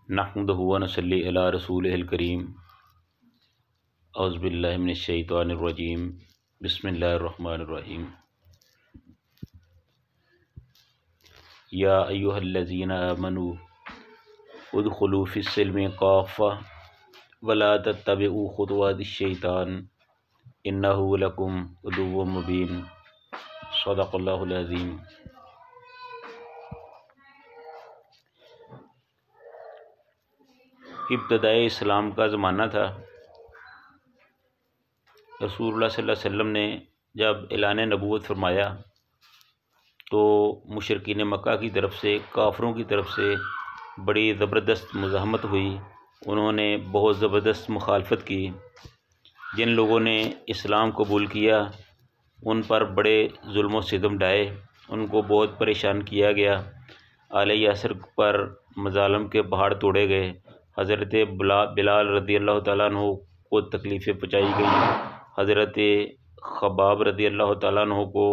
نحمدہ و نصلی علی رسولہ الکریم اعوذ باللہ من الشیطان الرجیم بسم اللہ الرحمن الرحیم یا ایہا الذین آمنوا ادخلوا فی السلم کافۃ ولا تتبعوا خطوات الشیطان انہ لکم عدو مبین صدق اللہ العظیم۔ ابتدائی اسلام کا زمانہ تھا۔ رسول اللہ صلی اللہ علیہ وسلم نے جب اعلان نبوت فرمایا تو مشرکین مکہ کی طرف سے، کافروں کی طرف سے بڑی زبردست مزاحمت ہوئی۔ انہوں نے بہت زبردست مخالفت کی۔ جن لوگوں نے اسلام قبول کیا ان پر بڑے ظلم و ستم ڈھائے، ان کو بہت پریشان کیا گیا۔ آل یاسر پر مظالم کے پہاڑ توڑے گئے۔ حضرت بلال رضی اللہ تعالیٰ عنہ کو تکلیفیں پہنچائی گئیں۔ حضرت خباب رضی اللہ تعالیٰ عنہ کو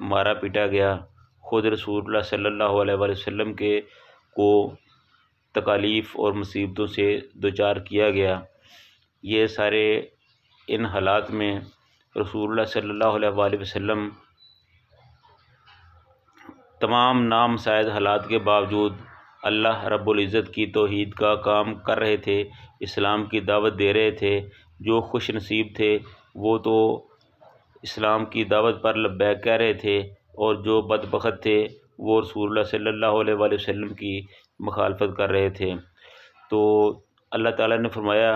مارا پیٹا گیا۔ خود رسول اللہ صلی اللہ علیہ وآلہ وسلم کو تکالیف اور مصیبتوں سے دوچار کیا گیا۔ یہ سارے ان حالات میں رسول اللہ صلی اللہ علیہ وآلہ وسلم تمام نامساعد حالات کے باوجود اللہ رب العزت کی توحید کا کام کر رہے تھے، اسلام کی دعوت دے رہے تھے۔ جو خوش نصیب تھے وہ تو اسلام کی دعوت پر لبیک کہہ رہے تھے، اور جو بدبخت تھے وہ رسول اللہ صلی اللہ علیہ وآلہ وسلم کی مخالفت کر رہے تھے۔ تو اللہ تعالیٰ نے فرمایا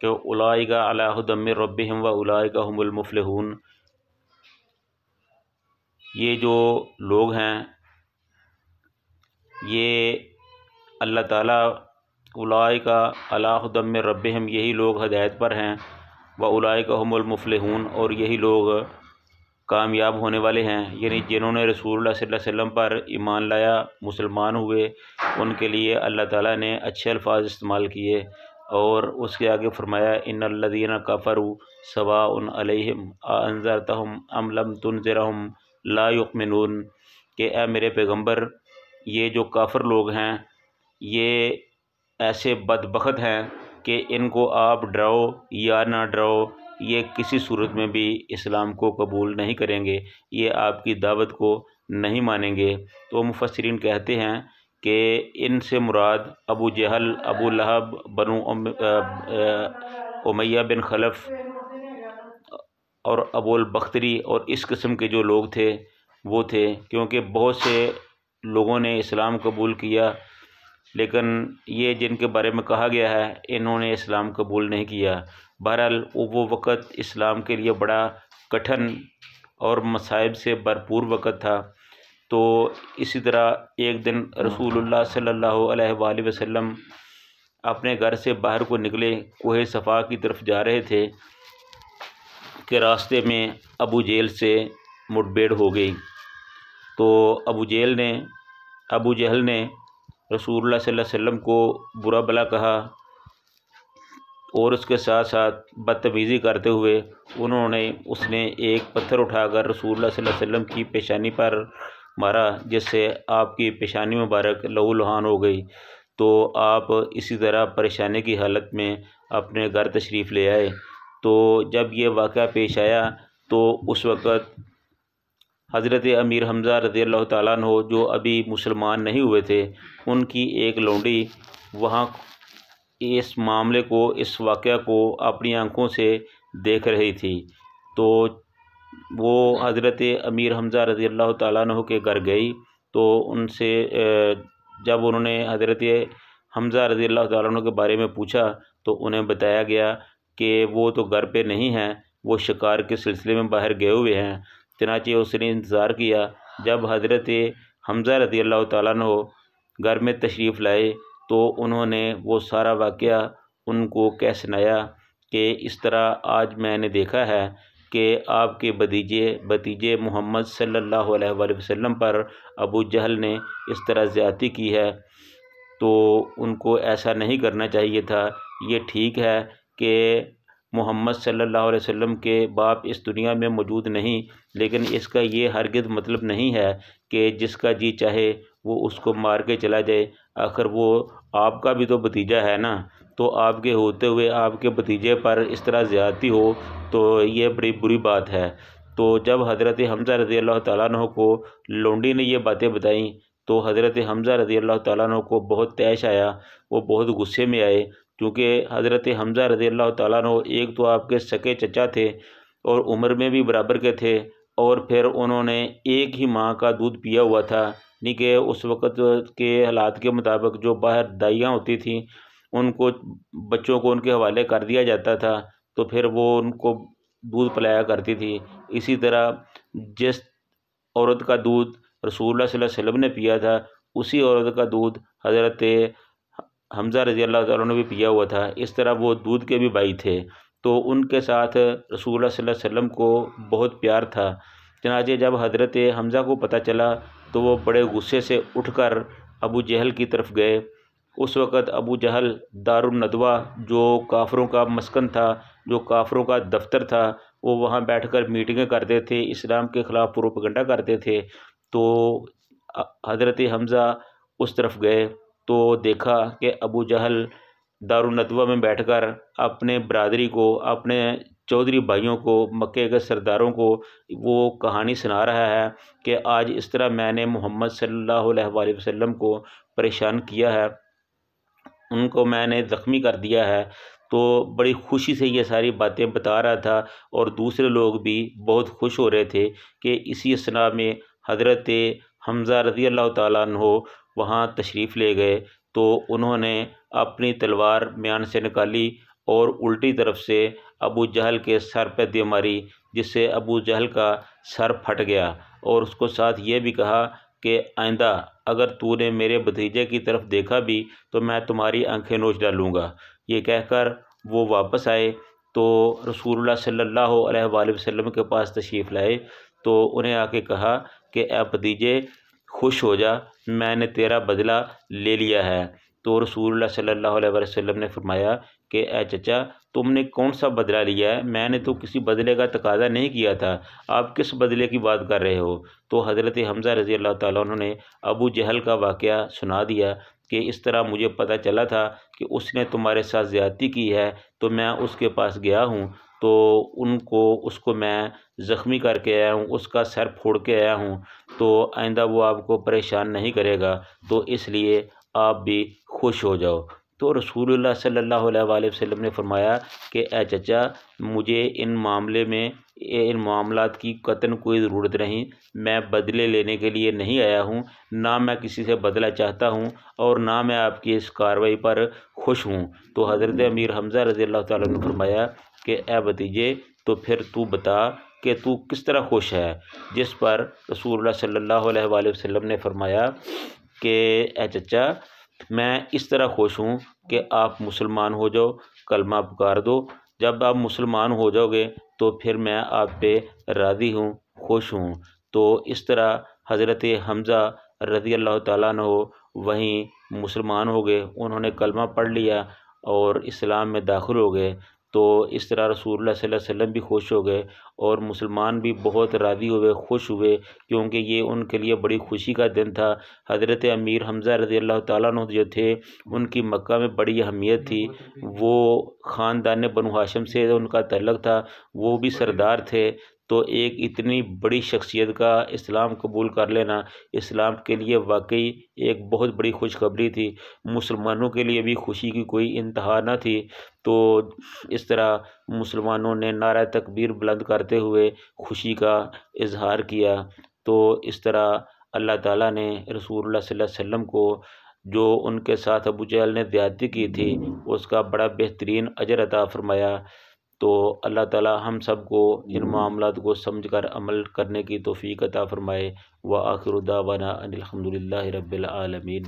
کہ اولئک علی ھدی من ربہم واولئک ھم المفلحون۔ یہ جو لوگ ہیں یہ اللہ تعالیٰ اولئک علی ھدی من ربہم، یہی لوگ ہدایت پر ہیں، واولئک ھم المفلحون، اور یہی لوگ کامیاب ہونے والے ہیں۔ یعنی جنہوں نے رسول اللہ صلی اللہ علیہ وسلم پر ایمان لایا، مسلمان ہوئے، ان کے لیے اللہ تعالیٰ نے اچھے الفاظ استعمال کیے، اور اس کے آگے فرمایا ان الذین کفروا سواء علیہم اانذرتہم ام لم تنذرہم لا یؤمنون، کہ اے میرے پیغمبر یہ جو کافر لوگ ہیں یہ ایسے بدبخت ہیں کہ ان کو آپ ڈراؤ یا نہ ڈراؤ یہ کسی صورت میں بھی اسلام کو قبول نہیں کریں گے، یہ آپ کی دعوت کو نہیں مانیں گے۔ تو مفسرین کہتے ہیں کہ ان سے مراد ابو جہل، ابو لہب، بنو امیہ بن خلف اور ابو البختری اور اس قسم کے جو لوگ تھے وہ تھے، کیونکہ بہت سے لوگوں نے اسلام قبول کیا لیکن یہ جن کے بارے میں کہا گیا ہے انہوں نے اسلام قبول نہیں کیا۔ بہرحال وہ وقت اسلام کے لیے بڑا کٹھن اور مصائب سے بھرپور وقت تھا۔ تو اسی طرح ایک دن رسول اللہ صلی اللہ علیہ وآلہ وسلم اپنے گھر سے باہر کو نکلے، کوہ صفا کی طرف جا رہے تھے کہ راستے میں ابو جہل سے مٹبھیڑ ہو گئی۔ تو ابو جہل نے رسول اللہ صلی اللہ علیہ وسلم کو برا بھلا کہا، اور اس کے ساتھ ساتھ بدتمیزی کرتے ہوئے اس نے ایک پتھر اٹھا کر رسول اللہ صلی اللہ علیہ وسلم کی پیشانی پر مارا، جس سے آپ کی پیشانی مبارک لہو لہان ہو گئی۔ تو آپ اسی طرح پریشانی کی حالت میں اپنے گھر تشریف لے آئے۔ تو جب یہ واقعہ پیش آیا تو اس وقت حضرت امیر حمزہ رضی اللہ تعالیٰ عنہ جو ابھی مسلمان نہیں ہوئے تھے، ان کی ایک لونڈی وہاں اس معاملے کو، اس واقعہ کو اپنی آنکھوں سے دیکھ رہی تھی۔ تو وہ حضرت امیر حمزہ رضی اللہ تعالیٰ عنہ کے گھر گئی، تو ان سے جب انہوں نے حضرت حمزہ رضی اللہ تعالیٰ عنہ کے بارے میں پوچھا تو انہیں بتایا گیا کہ وہ تو گھر پہ نہیں ہیں، وہ شکار کے سلسلے میں باہر گئے ہوئے ہیں۔ چنانچہ اس نے انتظار کیا۔ جب حضرت حمزہ رضی اللہ تعالیٰ عنہ گھر میں تشریف لائے تو انہوں نے وہ سارا واقعہ ان کو کہہ سنایا کہ اس طرح آج میں نے دیکھا ہے کہ آپ کے بھتیجے محمد صلی اللہ علیہ وآلہ وسلم پر ابو جہل نے اس طرح زیادتی کی ہے، تو ان کو ایسا نہیں کرنا چاہیے تھا۔ یہ ٹھیک ہے کہ محمد صلی اللہ علیہ وسلم کے باپ اس دنیا میں موجود نہیں، لیکن اس کا یہ ہرگز مطلب نہیں ہے کہ جس کا جی چاہے وہ اس کو مار کے چلا جائے، آخر وہ آپ کا بھی تو بھتیجا ہے نا، تو آپ کے ہوتے ہوئے آپ کے بھتیجے پر اس طرح زیادتی ہو تو یہ بڑی بری بات ہے۔ تو جب حضرت حمزہ رضی اللہ تعالیٰ عنہ کو لونڈی نے یہ باتیں بتائیں تو حضرت حمزہ رضی اللہ تعالیٰ عنہ کو بہت طیش آیا، وہ بہت غصے میں آئے، کیونکہ حضرت حمزہ رضی اللہ تعالیٰ عنہ ایک تو آپ کے سکے چچا تھے اور عمر میں بھی برابر کے تھے، اور پھر انہوں نے ایک ہی ماں کا دودھ پیا ہوا تھا، یعنی کہ اس وقت کے حالات کے مطابق جو باہر دائیاں ہوتی تھیں ان کو بچوں کو ان کے حوالے کر دیا جاتا تھا، تو پھر وہ ان کو دودھ پلایا کرتی تھی۔ اسی طرح جس عورت کا دودھ رسول اللہ صلی اللہ علیہ وسلم نے پیا تھا، اسی عورت کا دودھ حضرت حمزہ رضی اللہ تعالیٰ نے بھی پیا ہوا تھا، اس طرح وہ دودھ کے بھی بھائی تھے، تو ان کے ساتھ رسول اللہ صلی اللہ علیہ وسلم کو بہت پیار تھا۔ چنانچہ جب حضرت حمزہ کو پتہ چلا تو وہ بڑے غصے سے اٹھ کر ابو جہل کی طرف گئے۔ اس وقت ابو جہل دار الندوہ جو کافروں کا مسکن تھا، جو کافروں کا دفتر تھا، وہ وہاں بیٹھ کر میٹنگیں کرتے تھے، اسلام کے خلاف پروپیگنڈا کرتے تھے۔ تو حضرت حمزہ اس طرف گئے تو دیکھا کہ ابو جہل دار الندوہ میں بیٹھ کر اپنے برادری کو، اپنے چودھری بھائیوں کو، مکے کے سرداروں کو وہ کہانی سنا رہا ہے کہ آج اس طرح میں نے محمد صلی اللہ علیہ وآلہ وسلم کو پریشان کیا ہے، ان کو میں نے زخمی کر دیا ہے۔ تو بڑی خوشی سے یہ ساری باتیں بتا رہا تھا، اور دوسرے لوگ بھی بہت خوش ہو رہے تھے کہ اسی اثناء میں حضرت حمزہ رضی اللہ تعالیٰ عنہ وہاں تشریف لے گئے، تو انہوں نے اپنی تلوار میان سے نکالی اور الٹی طرف سے ابو جہل کے سر پہ دے ماری، جس سے ابو جہل کا سر پھٹ گیا، اور اس کو ساتھ یہ بھی کہا کہ آئندہ اگر تو نے میرے بھتیجے کی طرف دیکھا بھی تو میں تمہاری آنکھیں نوچ ڈالوں گا۔ یہ کہہ کر وہ واپس آئے تو رسول اللہ صلی اللہ علیہ وآلہ وسلم کے پاس تشریف لائے، تو انہیں آ کے کہا کہ اے بھتیجے خوش ہو جا، میں نے تیرا بدلہ لے لیا ہے۔ تو رسول اللہ صلی اللہ علیہ وآلہ وسلم نے فرمایا کہ اے چچا، تم نے کون سا بدلہ لیا ہے؟ میں نے تو کسی بدلے کا تقاضا نہیں کیا تھا، آپ کس بدلے کی بات کر رہے ہو؟ تو حضرت حمزہ رضی اللہ تعالیٰ عنہ نے ابو جہل کا واقعہ سنا دیا کہ اس طرح مجھے پتہ چلا تھا کہ اس نے تمہارے ساتھ زیادتی کی ہے، تو میں اس کے پاس گیا ہوں، تو اس کو میں زخمی کر کے آیا ہوں، اس کا سر پھوڑ کے آیا ہوں، تو آئندہ وہ آپ کو پریشان نہیں کرے گا، تو اس لیے آپ بھی خوش ہو جاؤ۔ تو رسول اللہ صلی اللہ علیہ وآلہ وسلم نے فرمایا کہ اے چچا، مجھے ان معاملات کی قطعاً کوئی ضرورت نہیں، میں بدلے لینے کے لیے نہیں آیا ہوں، نہ میں کسی سے بدلہ چاہتا ہوں، اور نہ میں آپ کی اس کارروائی پر خوش ہوں۔ تو حضرت امیر حمزہ رضی اللہ تعالیٰ نے فرمایا کہ اے بھتیجے، تو پھر تو بتا کہ تو کس طرح خوش ہے؟ جس پر رسول اللہ صلی اللہ علیہ وآلہ وسلم نے فرمایا کہ اے چچا، میں اس طرح خوش ہوں کہ آپ مسلمان ہو جاؤ، کلمہ پکار دو، جب آپ مسلمان ہو جاؤ گے تو پھر میں آپ پہ راضی ہوں، خوش ہوں۔ تو اس طرح حضرت حمزہ رضی اللہ تعالیٰ عنہ وہیں مسلمان ہو گئے، انہوں نے کلمہ پڑھ لیا اور اسلام میں داخل ہو گئے۔ تو اس طرح رسول اللہ صلی اللہ علیہ وسلم بھی خوش ہو گئے، اور مسلمان بھی بہت راضی ہوئے، خوش ہوئے، کیونکہ یہ ان کے لیے بڑی خوشی کا دن تھا۔ حضرت امیر حمزہ رضی اللہ تعالیٰ عنہ جو تھے، ان کی مکہ میں بڑی اہمیت تھی، وہ خاندان بنو ہاشم سے ان کا تعلق تھا، وہ بھی سردار تھے، تو ایک اتنی بڑی شخصیت کا اسلام قبول کر لینا اسلام کے لیے واقعی ایک بہت بڑی خوشخبری تھی، مسلمانوں کے لیے بھی خوشی کی کوئی انتہا نہ تھی۔ تو اس طرح مسلمانوں نے نعرہ تکبیر بلند کرتے ہوئے خوشی کا اظہار کیا۔ تو اس طرح اللہ تعالیٰ نے رسول اللہ صلی اللہ علیہ وسلم کو جو ان کے ساتھ ابو جہل نے زیادتی کی تھی اس کا بڑا بہترین اجر عطا فرمایا۔ تو اللہ تعالیٰ ہم سب کو ان معاملات کو سمجھ کر عمل کرنے کی توفیق عطا فرمائے۔ وآخر دعوانا ان الحمد للہ رب العالمین۔